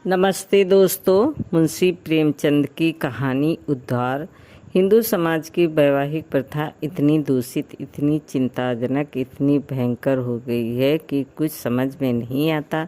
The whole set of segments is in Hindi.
नमस्ते दोस्तों। मुंशी प्रेमचंद की कहानी उद्धार। हिंदू समाज की वैवाहिक प्रथा इतनी दूषित, इतनी चिंताजनक, इतनी भयंकर हो गई है कि कुछ समझ में नहीं आता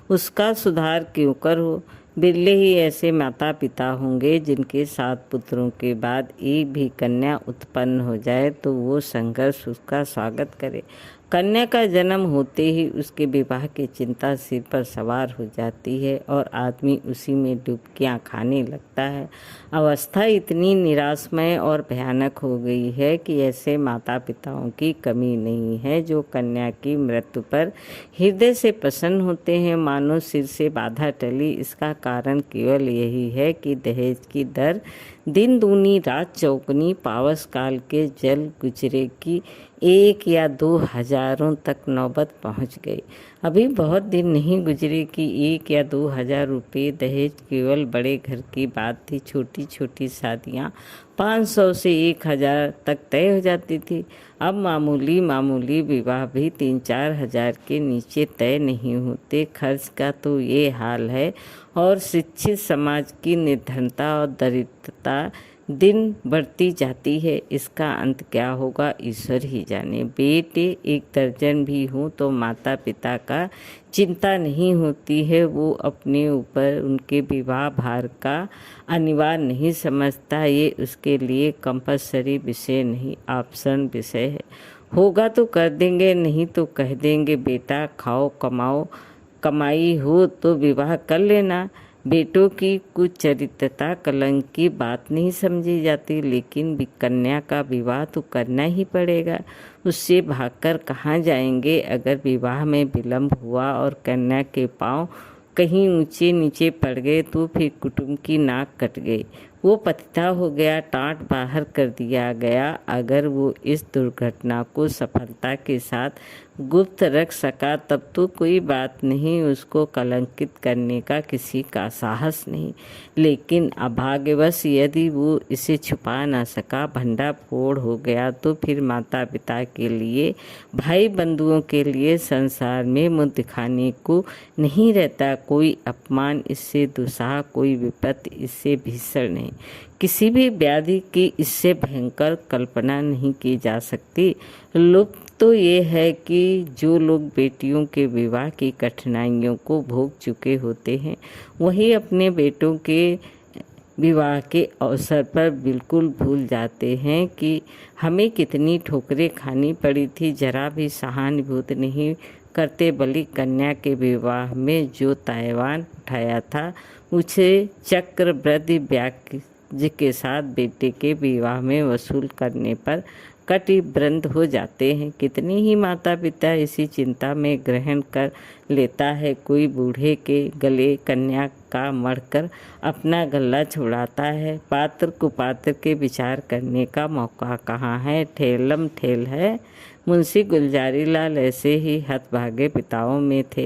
उसका सुधार क्यों कर हो। बिरले ही ऐसे माता पिता होंगे जिनके 7 पुत्रों के बाद एक भी कन्या उत्पन्न हो जाए तो वो संघर्ष उसका स्वागत करे। कन्या का जन्म होते ही उसके विवाह की चिंता सिर पर सवार हो जाती है और आदमी उसी में डुबकियां खाने लगता है। अवस्था इतनी निराशमय और भयानक हो गई है कि ऐसे माता पिताओं की कमी नहीं है जो कन्या की मृत्यु पर हृदय से प्रसन्न होते हैं, मानो सिर से बाधा टली। इसका कारण केवल यही है कि दहेज की दर दिन दूनी रात चौगुनी, पावस काल के जल गुजरे की 1 या 2 हज़ारों तक नौबत पहुंच गई। अभी बहुत दिन नहीं गुजरे कि 1 या 2 हज़ार रुपये दहेज केवल बड़े घर की बात थी। छोटी छोटी शादियां 500 से 1000 तक तय हो जाती थी। अब मामूली विवाह भी 3-4 हज़ार के नीचे तय नहीं होते। खर्च का तो ये हाल है और शिक्षित समाज की निर्धनता और दरिद्रता दिन बढ़ती जाती है। इसका अंत क्या होगा ईश्वर ही जाने। बेटे 1 दर्जन भी हों तो माता पिता का चिंता नहीं होती है। वो अपने ऊपर उनके विवाह भार का अनिवार्य नहीं समझता। ये उसके लिए कंपल्सरी विषय नहीं, ऑप्शन विषय है। होगा तो कर देंगे, नहीं तो कह देंगे बेटा खाओ कमाओ, कमाई हो तो विवाह कर लेना। बेटों की कुछ चरित्रता कलंक की बात नहीं समझी जाती, लेकिन कन्या का विवाह तो करना ही पड़ेगा। उससे भागकर कहाँ जाएंगे। अगर विवाह में विलंब हुआ और कन्या के पांव कहीं ऊंचे नीचे पड़ गए तो फिर कुटुंब की नाक कट गई, वो पतिता हो गया, टाट बाहर कर दिया गया। अगर वो इस दुर्घटना को सफलता के साथ गुप्त रख सका तब तो कोई बात नहीं, उसको कलंकित करने का किसी का साहस नहीं। लेकिन अभाग्यवश यदि वो इसे छुपा ना सका, भंडा फोड़ हो गया, तो फिर माता पिता के लिए, भाई बंधुओं के लिए संसार में मुँह दिखाने को नहीं रहता। कोई अपमान इससे दुस्साह, कोई विपत्ति इससे भीषण नहीं, किसी भी व्याधि की इससे भयंकर कल्पना नहीं की जा सकती। लुप्त तो ये है कि जो लोग बेटियों के विवाह की कठिनाइयों को भोग चुके होते हैं वही अपने बेटों के विवाह के अवसर पर बिल्कुल भूल जाते हैं कि हमें कितनी ठोकरें खानी पड़ी थी। जरा भी सहानुभूति नहीं करते, बल्कि कन्या के विवाह में जो ताइवान उठाया था उसे चक्रवृद्धि ब्याज के साथ बेटे के विवाह में वसूल करने पर कटिबद्ध हो जाते हैं। कितने ही माता पिता इसी चिंता में ग्रहण कर लेता है। कोई बूढ़े के गले कन्या का मढ़कर अपना गला छुड़ाता है। पात्र कुपात्र के विचार करने का मौका कहाँ है। ठेलम ठेल है। मुंशी गुलजारी लाल ऐसे ही हतभागे पिताओं में थे।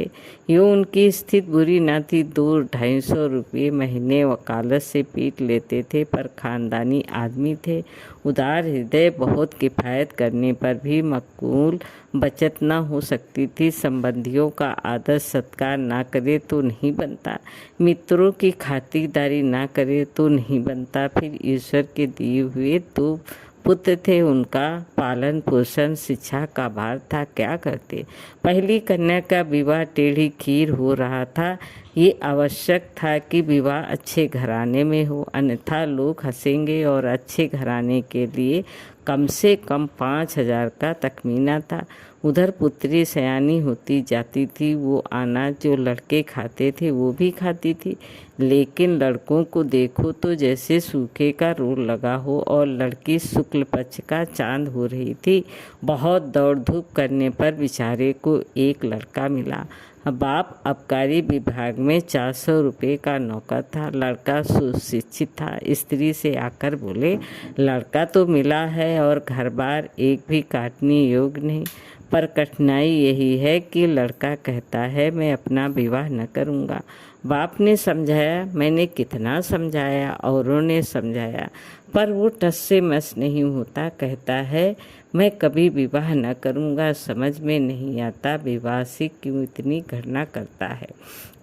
यूँ उनकी स्थिति बुरी न थी। 200-250 रुपये महीने वकालत से पीट लेते थे, पर खानदानी आदमी थे, उदार हृदय, बहुत किफ़ायत करने पर भी मकबूल बचत न हो सकती थी। संबंधियों का आदर सत्कार ना करे तो नहीं बनता, मित्रों की खातिरदारी ना करे तो नहीं बनता। फिर ईश्वर के दिए हुए 2 पुत्र थे, उनका पालन पोषण शिक्षा का भार था। क्या करते। पहली कन्या का विवाह टेढ़ी खीर हो रहा था। ये आवश्यक था कि विवाह अच्छे घराने में हो, अन्यथा लोग हंसेंगे और अच्छे घराने के लिए कम से कम 5000 का तखमीना था। उधर पुत्री सयानी होती जाती थी। वो अनाज जो लड़के खाते थे वो भी खाती थी, लेकिन लड़कों को देखो तो जैसे सूखे का रोल लगा हो, और लड़की शुक्ल पक्ष का चांद हो रही थी। बहुत दौड़ धूप करने पर बेचारे को एक लड़का मिला। बाप आबकारी विभाग में 400 रुपये का नौकर था। लड़का सुशिक्षित था। स्त्री से आकर बोले, लड़का तो मिला है और घर बार एक भी काटने योग्य नहीं, पर कठिनाई यही है कि लड़का कहता है मैं अपना विवाह न करूँगा। बाप ने समझाया, मैंने कितना समझाया, औरों ने समझाया, पर वो टस से मस नहीं होता। कहता है मैं कभी विवाह न करूँगा। समझ में नहीं आता विवाह से क्यों इतनी घृणा करता है।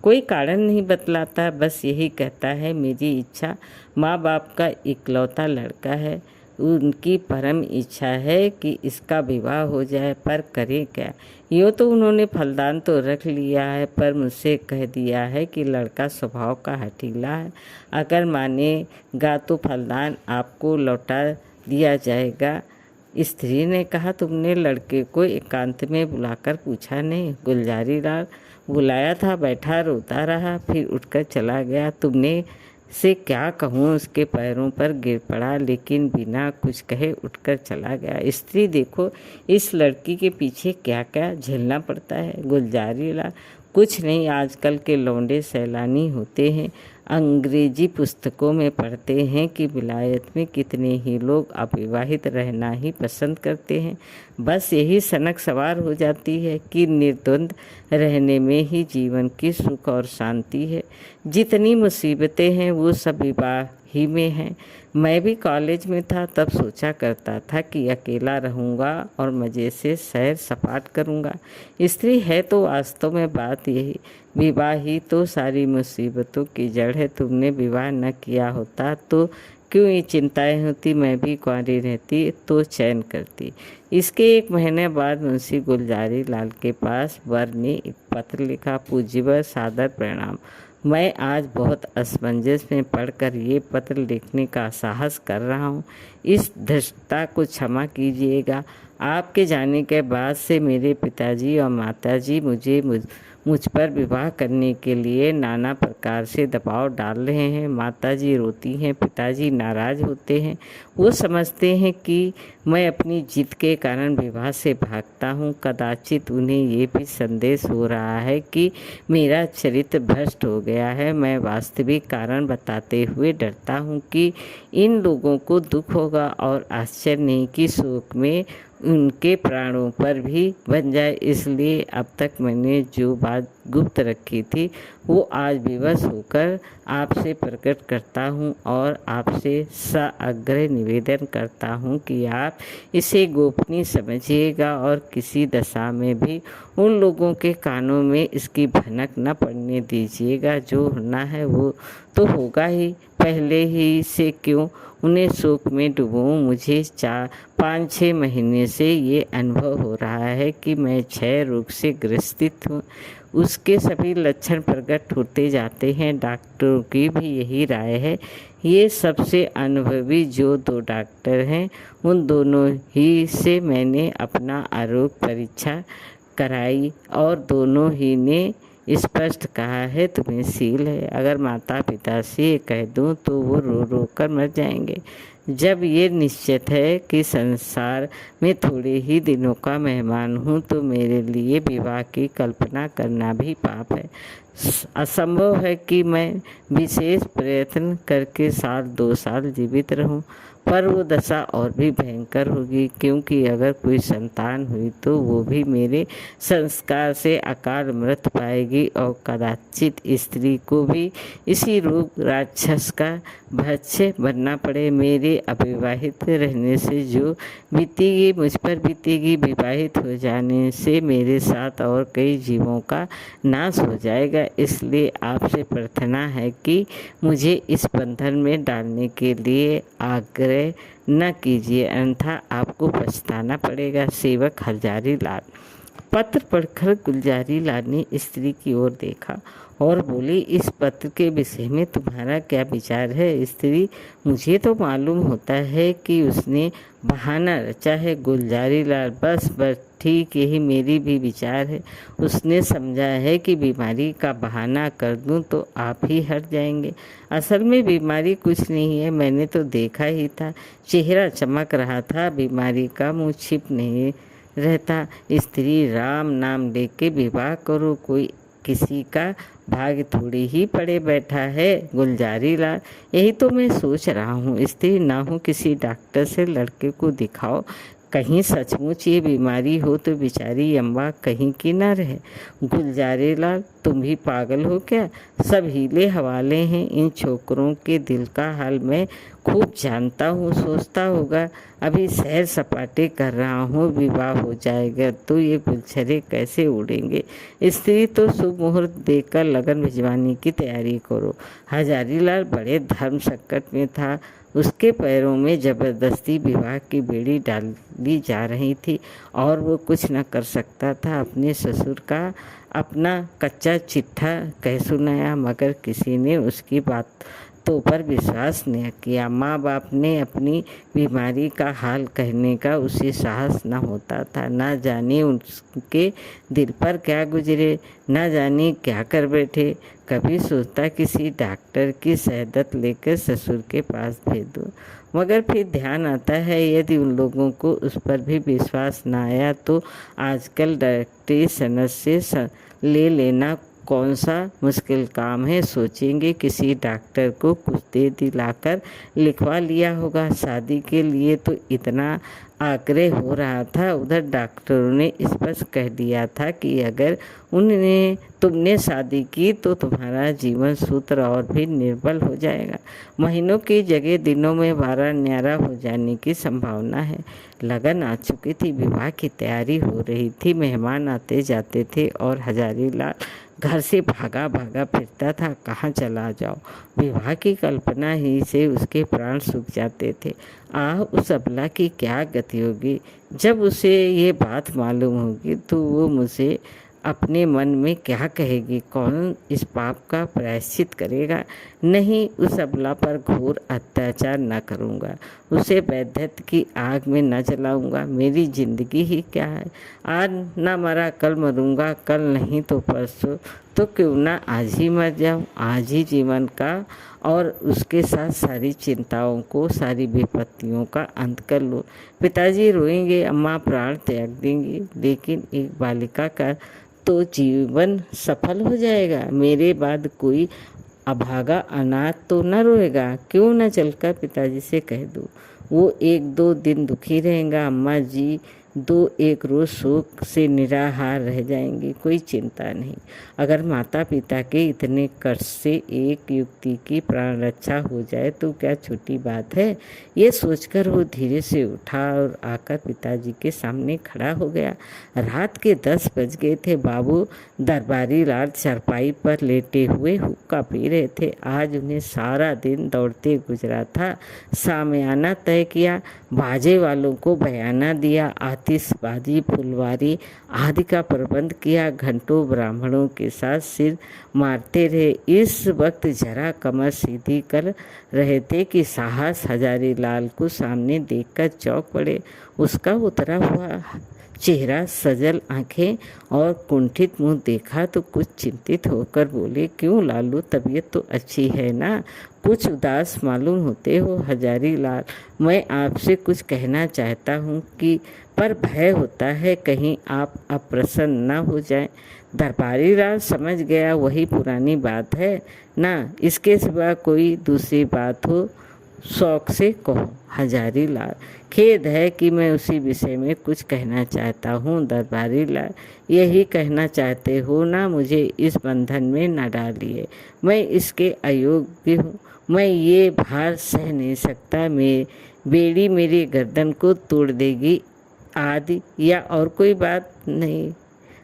कोई कारण नहीं बतलाता, बस यही कहता है मेरी इच्छा माँ बाप का इकलौता लड़का है, उनकी परम इच्छा है कि इसका विवाह हो जाए, पर करें क्या। यूँ तो उन्होंने फलदान तो रख लिया है, पर मुझसे कह दिया है कि लड़का स्वभाव का हठीला है, अगर मानेगा तो फलदान आपको लौटा दिया जाएगा। स्त्री ने कहा, तुमने लड़के को एकांत में बुलाकर पूछा नहीं? गुलजारी लाल, बुलाया था, बैठा रोता रहा, फिर उठकर चला गया। तुमने से क्या कहूँ, उसके पैरों पर गिर पड़ा, लेकिन बिना कुछ कहे उठकर चला गया। स्त्री, देखो इस लड़की के पीछे क्या क्या झेलना पड़ता है। गुलजारी लाल, कुछ नहीं, आजकल के लौंडे सैलानी होते हैं, अंग्रेजी पुस्तकों में पढ़ते हैं कि विलायत में कितने ही लोग अविवाहित रहना ही पसंद करते हैं। बस यही सनक सवार हो जाती है कि निर्द्वंद रहने में ही जीवन की सुख और शांति है। जितनी मुसीबतें हैं वो सब विवाह ही में हैं। मैं भी कॉलेज में था तब सोचा करता था कि अकेला रहूँगा और मज़े से सैर सपाट करूँगा। स्त्री है तो वास्तव में बात यही, विवाह ही तो सारी मुसीबतों की जड़ है। तुमने विवाह न किया होता तो क्यों ये चिंताएं होती, मैं भी कुंवारी रहती तो चैन करती। इसके 1 महीने बाद मुंशी गुलजारी लाल के पास वर ने एक पत्र लिखा। पूज्यवर, सादर प्रणाम। मैं आज बहुत असमंजस में पढ़कर ये पत्र लिखने का साहस कर रहा हूँ। इस धृष्टता को क्षमा कीजिएगा। आपके जाने के बाद से मेरे पिताजी और माताजी मुझ पर विवाह करने के लिए नाना प्रकार से दबाव डाल रहे हैं। माताजी रोती हैं, पिताजी नाराज़ होते हैं। वो समझते हैं कि मैं अपनी जिद के कारण विवाह से भागता हूँ। कदाचित उन्हें ये भी संदेश हो रहा है कि मेरा चरित्र भ्रष्ट हो गया है। मैं वास्तविक कारण बताते हुए डरता हूँ कि इन लोगों को दुख होगा और आश्चर्य नहीं कि शोक में उनके प्राणों पर भी बन जाए। इसलिए अब तक मैंने जो बात गुप्त रखी थी वो आज विवश होकर आपसे प्रकट करता हूँ और आपसे साग्रह निवेदन करता हूँ कि आप इसे गोपनीय समझिएगा और किसी दशा में भी उन लोगों के कानों में इसकी भनक न पड़ने दीजिएगा। जो होना है वो तो होगा ही, पहले ही से क्यों उन्हें शोक में डूबूं। मुझे 5-6 महीने से ये अनुभव हो रहा है कि मैं क्षय रोग से ग्रसित हूँ। उसके सभी लक्षण प्रकट होते जाते हैं। डॉक्टरों की भी यही राय है। ये सबसे अनुभवी जो 2 डॉक्टर हैं उन दोनों ही से मैंने अपना आरोग्य परीक्षा कराई और दोनों ही ने स्पष्ट कहा है तुम्हें सील है। अगर माता पिता से कह दूं तो वो रो रो कर मर जाएंगे। जब ये निश्चित है कि संसार में थोड़े ही दिनों का मेहमान हूँ तो मेरे लिए विवाह की कल्पना करना भी पाप है। असंभव है कि मैं विशेष प्रयत्न करके 1-2 साल जीवित रहूं, पर वो दशा और भी भयंकर होगी, क्योंकि अगर कोई संतान हुई तो वो भी मेरे संस्कार से अकाल मृत्यु पाएगी और कदाचित स्त्री को भी इसी रोग राक्षस का भक्ष्य बनना पड़े। मेरे अविवाहित रहने से जो बीतेगी मुझ पर बीतेगी, विवाहित हो जाने से मेरे साथ और कई जीवों का नाश हो जाएगा। इसलिए आपसे प्रार्थना है कि मुझे इस बंधन में डालने के लिए आग्रह न कीजिए, अन्यथा आपको पछताना पड़ेगा। सेवक गुलजारी लाल। पत्र पढ़कर गुलजारी लाल ने स्त्री की ओर देखा और बोली, इस पत्र के विषय में तुम्हारा क्या विचार है? स्त्री, मुझे तो मालूम होता है कि उसने बहाना रचा है। गुलजारी लाल, बस ठीक यही मेरी भी विचार है। उसने समझा है कि बीमारी का बहाना कर दूं तो आप ही हट जाएंगे। असल में बीमारी कुछ नहीं है, मैंने तो देखा ही था, चेहरा चमक रहा था, बीमारी का मुँह छिप नहीं रहता। स्त्री, राम नाम लेके विवाह करो, कोई किसी का भाग्य थोड़ी ही पड़े बैठा है। गुलजारी लाल, यही तो मैं सोच रहा हूँ। स्त्री, ना हो किसी डॉक्टर से लड़के को दिखाओ, कहीं सचमुच ये बीमारी हो तो बेचारी अम्मा कहीं की न रहे। गुलजारे लाल, तुम भी पागल हो क्या? सब हीले हवाले हैं। इन छोकरों के दिल का हाल मैं खूब जानता हूँ। सोचता होगा अभी सैर सपाटे कर रहा हूँ, विवाह हो जाएगा तो ये गुलछरे कैसे उड़ेंगे। स्त्री तो शुभ मुहूर्त देखकर लगन भिजवाने की तैयारी करो। हजारीलाल बड़े धर्म संकट में था। उसके पैरों में जबरदस्ती विवाह की बेड़ी डाली जा रही थी और वो कुछ न कर सकता था। अपने ससुर का अपना कच्चा चिट्ठा कह सुनाया, मगर किसी ने उसकी बातों पर विश्वास नहीं किया। माँ बाप ने अपनी बीमारी का हाल कहने का उसे साहस न होता था। न जाने उसके दिल पर क्या गुजरे, न जाने क्या कर बैठे। कभी सोचता किसी डॉक्टर की सहायता लेकर ससुर के पास भेज दूँ, मगर फिर ध्यान आता है यदि उन लोगों को उस पर भी विश्वास न आया तो आजकल डॉक्टरी सनद से ले लेना कौन सा मुश्किल काम है। सोचेंगे किसी डॉक्टर को कुछ दे दिलाकर लिखवा लिया होगा। शादी के लिए तो इतना आग्रह हो रहा था, उधर डॉक्टरों ने स्पष्ट कह दिया था कि अगर तुमने शादी की तो तुम्हारा जीवन सूत्र और भी निर्बल हो जाएगा। महीनों की जगह दिनों में 12 न्यारा हो जाने की संभावना है। लगन आ चुकी थी, विवाह की तैयारी हो रही थी, मेहमान आते जाते थे और हजारीलाल घर से भागा भागा फिरता था। कहाँ चला जाओ, विवाह की कल्पना ही से उसके प्राण सूख जाते थे। उस अबला की क्या गति होगी जब उसे ये बात मालूम होगी तो वो मुझे अपने मन में क्या कहेगी। कौन इस पाप का प्रायश्चित करेगा? नहीं, उस अबला पर घोर अत्याचार न करूँगा, उसे वैधव्य की आग में न जलाऊँगा। मेरी जिंदगी ही क्या है? आज न मरा कल मरूँगा, कल नहीं तो परसों, तो क्यों ना आज ही मर जाऊँ। आज ही जीवन का और उसके साथ सारी चिंताओं को, सारी विपत्तियों का अंत कर लो। पिताजी रोएंगे, अम्मा प्राण त्याग देंगी, लेकिन एक बालिका का तो जीवन सफल हो जाएगा। मेरे बाद कोई अभागा अनाथ तो न रोएगा। क्यों न चलकर पिताजी से कह दूँ, वो 1-2 दिन दुखी रहेगा। अम्मा जी 2-1 रोज शोक से निराहार रह जाएंगी, कोई चिंता नहीं। अगर माता पिता के इतने कष्ट से एक युवती की प्राण रक्षा हो जाए तो क्या छोटी बात है। ये सोचकर वो धीरे से उठा और आकर पिताजी के सामने खड़ा हो गया। रात के 10 बज गए थे। बाबू दरबारी लाल चारपाई पर लेटे हुए हुक्का पी रहे थे। आज उन्हें सारा दिन दौड़ते गुजरा था। सामियाना तय किया, बाजे वालों को बयाना दिया, आतिशबाजी फुलवारी आदि का प्रबंध किया। घंटों ब्राह्मणों के साथ सिर मारते रहे। इस वक्त जरा कमर सीधी कर रहे थे कि साहस हजारीलाल को सामने देखकर चौंक पड़े। उसका उतरा हुआ चेहरा, सजल आंखें और कुंठित मुंह देखा तो कुछ चिंतित होकर बोले, क्यों लालू, तबीयत तो अच्छी है ना? कुछ उदास मालूम होते हो। हजारीलाल, मैं आपसे कुछ कहना चाहता हूँ कि पर भय होता है कहीं आप अप्रसन्न न हो जाएं। दरबारी लाल समझ गया, वही पुरानी बात है ना, इसके सिवा कोई दूसरी बात हो शौक से कहो। हजारीलाल, खेद है कि मैं उसी विषय में कुछ कहना चाहता हूँ। दरबारी लाल, यही कहना चाहते हो ना? मुझे इस बंधन में न डालिए, मैं इसके अयोग्य हूँ। मैं ये भार सह नहीं सकता। बेड़ी मेरी गर्दन को तोड़ देगी आदि, या और कोई बात नहीं।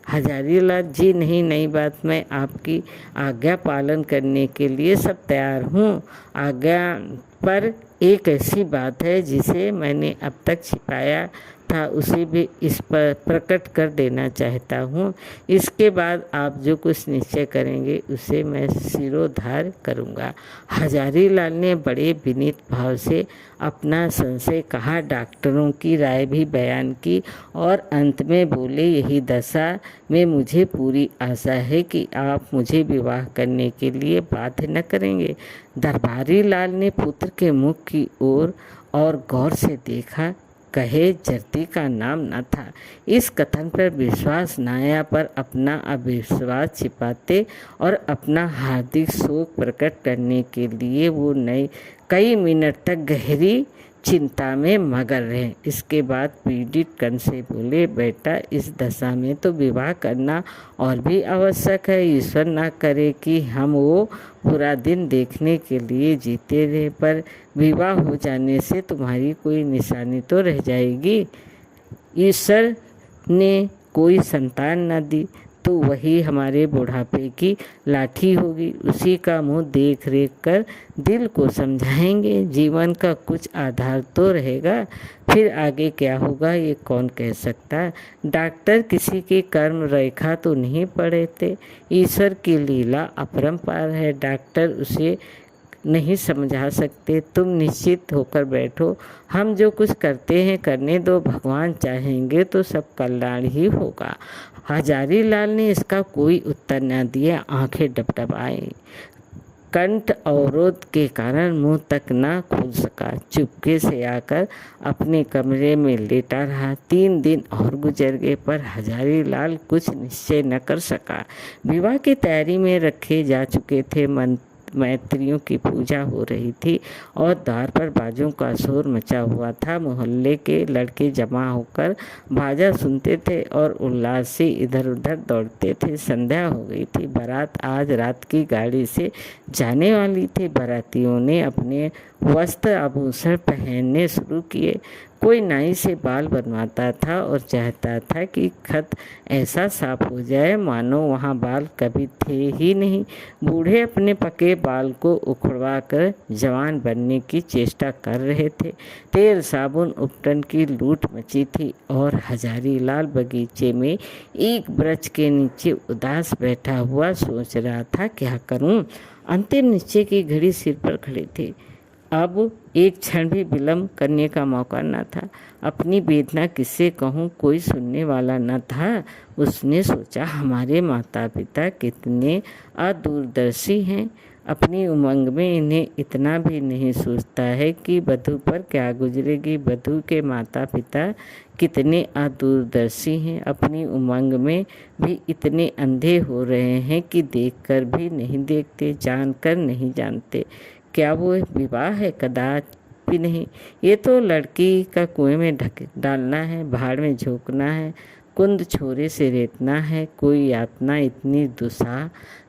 हजारीलाल जी, नहीं, नई बात, मैं आपकी आज्ञा पालन करने के लिए सब तैयार हूँ। आज्ञा पर एक ऐसी बात है जिसे मैंने अब तक छिपाया था, उसे भी इस पर प्रकट कर देना चाहता हूँ। इसके बाद आप जो कुछ निश्चय करेंगे उसे मैं सिरोधार्य करूँगा। हजारीलाल ने बड़े विनीत भाव से अपना संशय कहा, डॉक्टरों की राय भी बयान की और अंत में बोले, यही दशा में मुझे पूरी आशा है कि आप मुझे विवाह करने के लिए बाध्य न करेंगे। दरबारी लाल ने पुत्र के मुख की ओर और गौर से देखा। कहे जर्दी का नाम न था। इस कथन पर विश्वास न आया, पर अपना अविश्वास छिपाते और अपना हार्दिक शोक प्रकट करने के लिए वो कई मिनट तक गहरी चिंता में मगन रहे। इसके बाद पीड़ित कर्ण से बोले, बेटा इस दशा में तो विवाह करना और भी आवश्यक है। ईश्वर न करे कि हम वो बुरा दिन देखने के लिए जीते रहे, पर विवाह हो जाने से तुम्हारी कोई निशानी तो रह जाएगी। ईश्वर ने कोई संतान न दी तो वही हमारे बुढ़ापे की लाठी होगी, उसी का मुंह देख रेख कर दिल को समझाएंगे। जीवन का कुछ आधार तो रहेगा, फिर आगे क्या होगा ये कौन कह सकता है। डॉक्टर किसी की कर्म रेखा तो नहीं पढ़े थे। ईश्वर की लीला अपरंपार है, डॉक्टर उसे नहीं समझा सकते। तुम निश्चित होकर बैठो, हम जो कुछ करते हैं करने दो, भगवान चाहेंगे तो सब कल्याण ही होगा। हजारी लाल ने इसका कोई उत्तर न दिया, आंखें डबडबाई। कंठ अवरोध के कारण मुंह तक न खोल सका। चुपके से आकर अपने कमरे में लेटा रहा। 3 दिन और गुजर गए, पर हजारी लाल कुछ निश्चय न कर सका। विवाह की तैयारी में रखे जा चुके थे। मैत्रियों की पूजा हो रही थी और द्वार पर बाजों का शोर मचा हुआ था। मोहल्ले के लड़के जमा होकर बाजा सुनते थे और उल्लास से इधर उधर दौड़ते थे। संध्या हो गई थी। बारात आज रात की गाड़ी से जाने वाली थी। बारातियों ने अपने वस्त्र आभूषण पहनने शुरू किए। कोई नाई से बाल बनवाता था और चाहता था कि खत ऐसा साफ हो जाए मानो वहाँ बाल कभी थे ही नहीं। बूढ़े अपने पके बाल को उखड़वा कर जवान बनने की चेष्टा कर रहे थे। तेल साबुन उपटन की लूट मची थी और हजारी लाल बगीचे में एक वृक्ष के नीचे उदास बैठा हुआ सोच रहा था, क्या करूं। अंतिम निश्चय की घड़ी सिर पर खड़ी थी। अब एक क्षण भी विलम्ब करने का मौका न था। अपनी वेदना किससे कहूँ, कोई सुनने वाला न था। उसने सोचा, हमारे माता पिता कितने अदूरदर्शी हैं। अपनी उमंग में इन्हें इतना भी नहीं सोचता है कि वधू पर क्या गुजरेगी। वधू के माता पिता कितने अदूरदर्शी हैं। अपनी उमंग में भी इतने अंधे हो रहे हैं कि देखकर भी नहीं देखते, जानकर नहीं जानते। क्या वो विवाह है? कदापि नहीं। ये तो लड़की का कुएं में ढक डालना है, भाड़ में झोंकना है, कुंद छोरे से रेतना है। कोई यातना इतनी दुस्साह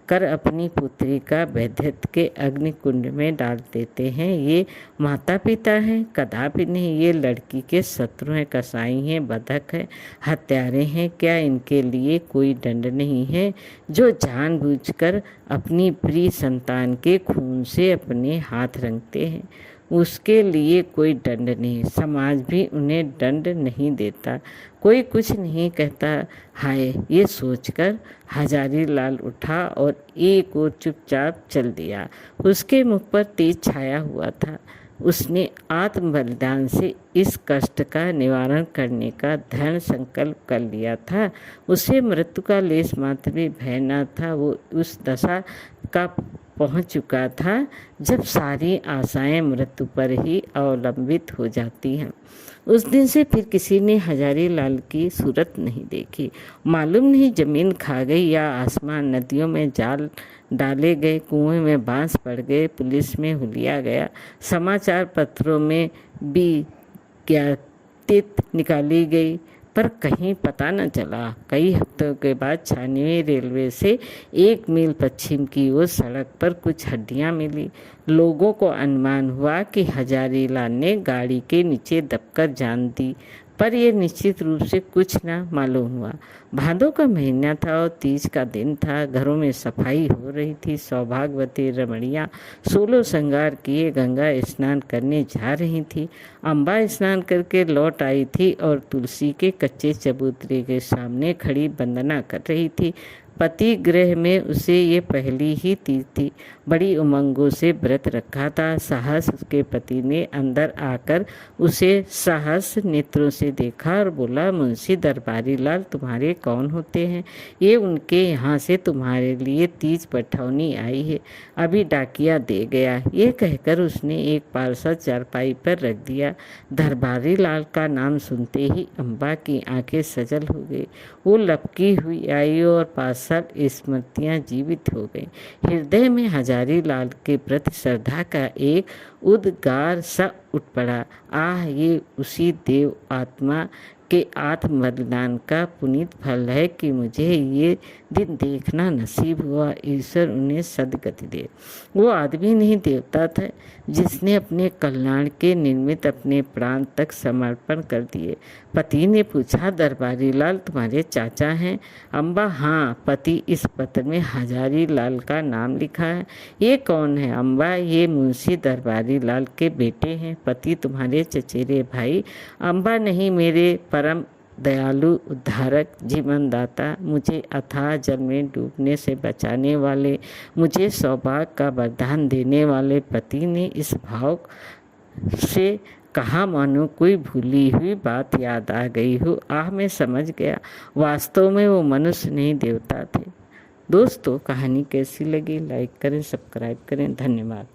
कर अपनी पुत्री का वैधत्य के अग्निकुंड में डाल देते हैं। ये माता पिता हैं? कदापि नहीं। ये लड़की के शत्रु हैं, कसाई हैं, बंधक हैं, हत्यारे हैं। क्या इनके लिए कोई दंड नहीं है? जो जानबूझकर अपनी प्रिय संतान के खून से अपने हाथ रंगते हैं, उसके लिए कोई दंड नहीं। समाज भी उन्हें दंड नहीं देता, कोई कुछ नहीं कहता। हाय, ये सोचकर हजारी लाल उठा और एक ओर चुपचाप चल दिया। उसके मुख पर तेज छाया हुआ था। उसने आत्म बलिदान से इस कष्ट का निवारण करने का दृढ़ संकल्प कर लिया था। उसे मृत्यु का लेश मात्र भी भय न था। वो उस दशा का पहुंच चुका था जब सारी आशाएं मृत्यु पर ही अवलंबित हो जाती हैं। उस दिन से फिर किसी ने हजारी लाल की सूरत नहीं देखी। मालूम नहीं जमीन खा गई या आसमान, नदियों में जाल डाले गए, कुएं में बांस पड़ गए, पुलिस में हुलिया गया, समाचार पत्रों में विज्ञप्ति निकाली गई, पर कहीं पता न चला। कई हफ्तों के बाद 96 रेलवे से 1 मील पश्चिम की ओर सड़क पर कुछ हड्डियां मिली। लोगों को अनुमान हुआ कि हजारी लाल ने गाड़ी के नीचे दबकर जान दी, पर यह निश्चित रूप से कुछ न मालूम हुआ। भादों का महीना था और तीज का दिन था। घरों में सफाई हो रही थी। सौभाग्यवती रमणियाँ सोलह श्रृंगार किए गंगा स्नान करने जा रही थी। अम्बा स्नान करके लौट आई थी और तुलसी के कच्चे चबूतरे के सामने खड़ी वंदना कर रही थी। पति गृह में उसे ये पहली ही तीज थी। बड़ी उमंगों से व्रत रखा था। साहस उसके पति ने अंदर आकर उसे साहस नेत्रों से देखा और बोला, मुंशी दरबारी लाल तुम्हारे कौन होते हैं? ये उनके यहाँ से तुम्हारे लिए तीज पठौनी आई है, अभी डाकिया दे गया। ये कहकर उसने एक पार्सल चारपाई पर रख दिया। दरबारी लाल का नाम सुनते ही अम्बा की आंखें सजल हो गई। वो लपकी हुई आई और पार्षद स्मृतियाँ जीवित हो गईं। हृदय में हजारी लाल के प्रति श्रद्धा का एक उद्गार सा उठ पड़ा। आह, ये उसी देव आत्मा के आत्म बलिदान का पुनीत फल है कि मुझे ये दिन देखना नसीब हुआ। ईश्वर उन्हें सद्गति दे। वो आदमी नहीं, देवता था जिसने अपने कल्याण के निमित्त अपने प्राण तक समर्पण कर दिए। पति ने पूछा, दरबारी लाल तुम्हारे चाचा हैं? अम्बा, हाँ। पति, इस पत्र में हजारी लाल का नाम लिखा है। ये कौन है? अम्बा, ये मुंशी दरबारी लाल के बेटे हैं। पति, तुम्हारे चचेरे भाई? अम्बा, नहीं, मेरे परम दयालु उद्धारक, जीवनदाता, मुझे अथाह जल में डूबने से बचाने वाले, मुझे सौभाग्य का वरदान देने वाले। पति ने इस भाव से कहा मानो कोई भूली हुई बात याद आ गई हो। आह, मैं समझ गया, वास्तव में वो मनुष्य नहीं, देवता थे। दोस्तों, कहानी कैसी लगी? लाइक करें, सब्सक्राइब करें। धन्यवाद।